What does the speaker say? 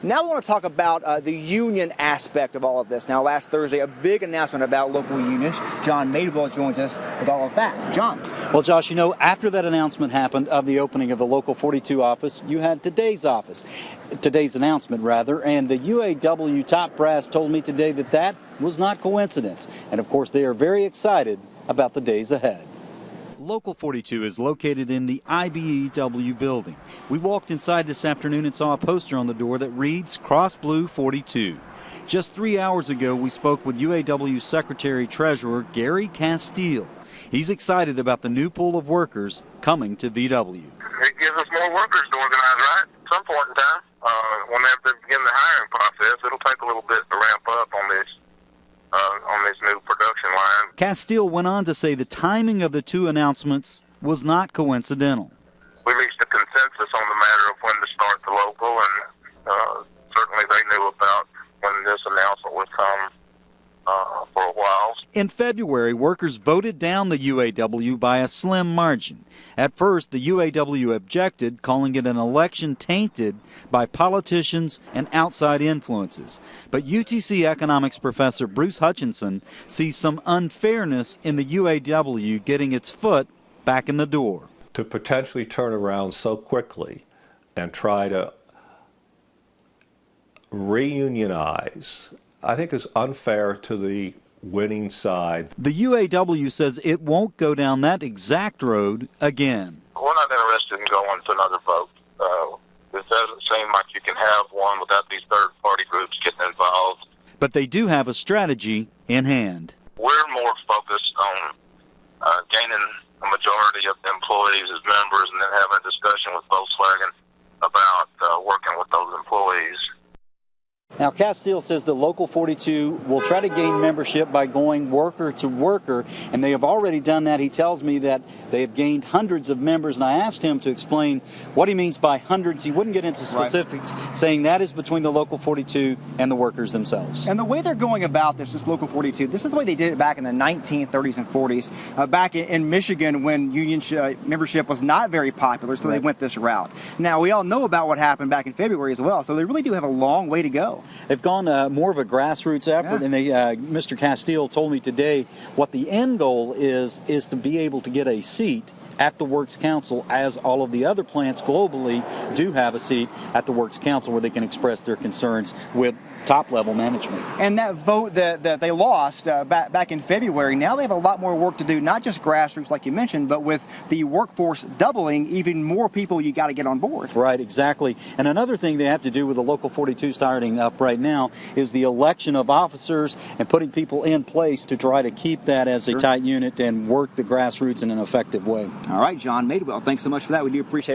Now we want to talk about the union aspect of all of this. Now, last Thursday, a big announcement about local unions. John Madewell joins us with all of that. John. Well, Josh, you know, after that announcement happened of the opening of the Local 42 office, you had today's announcement, and the UAW top brass told me today that that was not coincidence. And, of course, they are very excited about the days ahead. Local 42 is located in the IBEW building. We walked inside this afternoon and saw a poster on the door that reads CrossBlue 42. Just 3 hours ago, we spoke with UAW Secretary-Treasurer Gary Casteel. He's excited about the new pool of workers coming to VW. It gives us more workers to organize, right? At some point in time, when they have to begin the hiring process, it'll take a little bit to ramp up on this new production line. Casteel went on to say the timing of the two announcements was not coincidental. We reached a consensus on the matter of when to start the local, and certainly they knew about when this announcement would come for a while. In February, workers voted down the UAW by a slim margin. At first, the UAW objected, calling it an election tainted by politicians and outside influences. But UTC economics professor Bruce Hutchinson sees some unfairness in the UAW getting its foot back in the door. To potentially turn around so quickly and try to reunionize, I think is unfair to the winning side. The UAW says it won't go down that exact road again. We're not interested in going to another vote. It doesn't seem like you can have one without these third-party groups getting involved. But they do have a strategy in hand. We're more focused on gaining a majority of the employees as members and then having a discussion with Volkswagen about working with those employees. Now, Casteel says the Local 42 will try to gain membership by going worker to worker, and they have already done that. He tells me that they have gained hundreds of members, and I asked him to explain what he means by hundreds. He wouldn't get into specifics, saying that is between the Local 42 and the workers themselves. And the way they're going about this Local 42, this is the way they did it back in the 1930s and 40s, back in Michigan when union membership was not very popular, so they went this route. Now, we all know about what happened back in February as well, so they really do have a long way to go. They've gone more of a grassroots effort, and Mr. Casteel told me today what the end goal is to be able to get a seat at the Works Council, as all of the other plants globally do have a seat at the Works Council where they can express their concerns with top-level management. And that vote that they lost back in February, now they have a lot more work to do, not just grassroots like you mentioned, but with the workforce doubling, even more people you got to get on board. Right, exactly. And another thing they have to do with the Local 42 starting up right now is the election of officers and putting people in place to try to keep that as a tight unit and work the grassroots in an effective way. All right, John Madewell, thanks so much for that. We do appreciate it.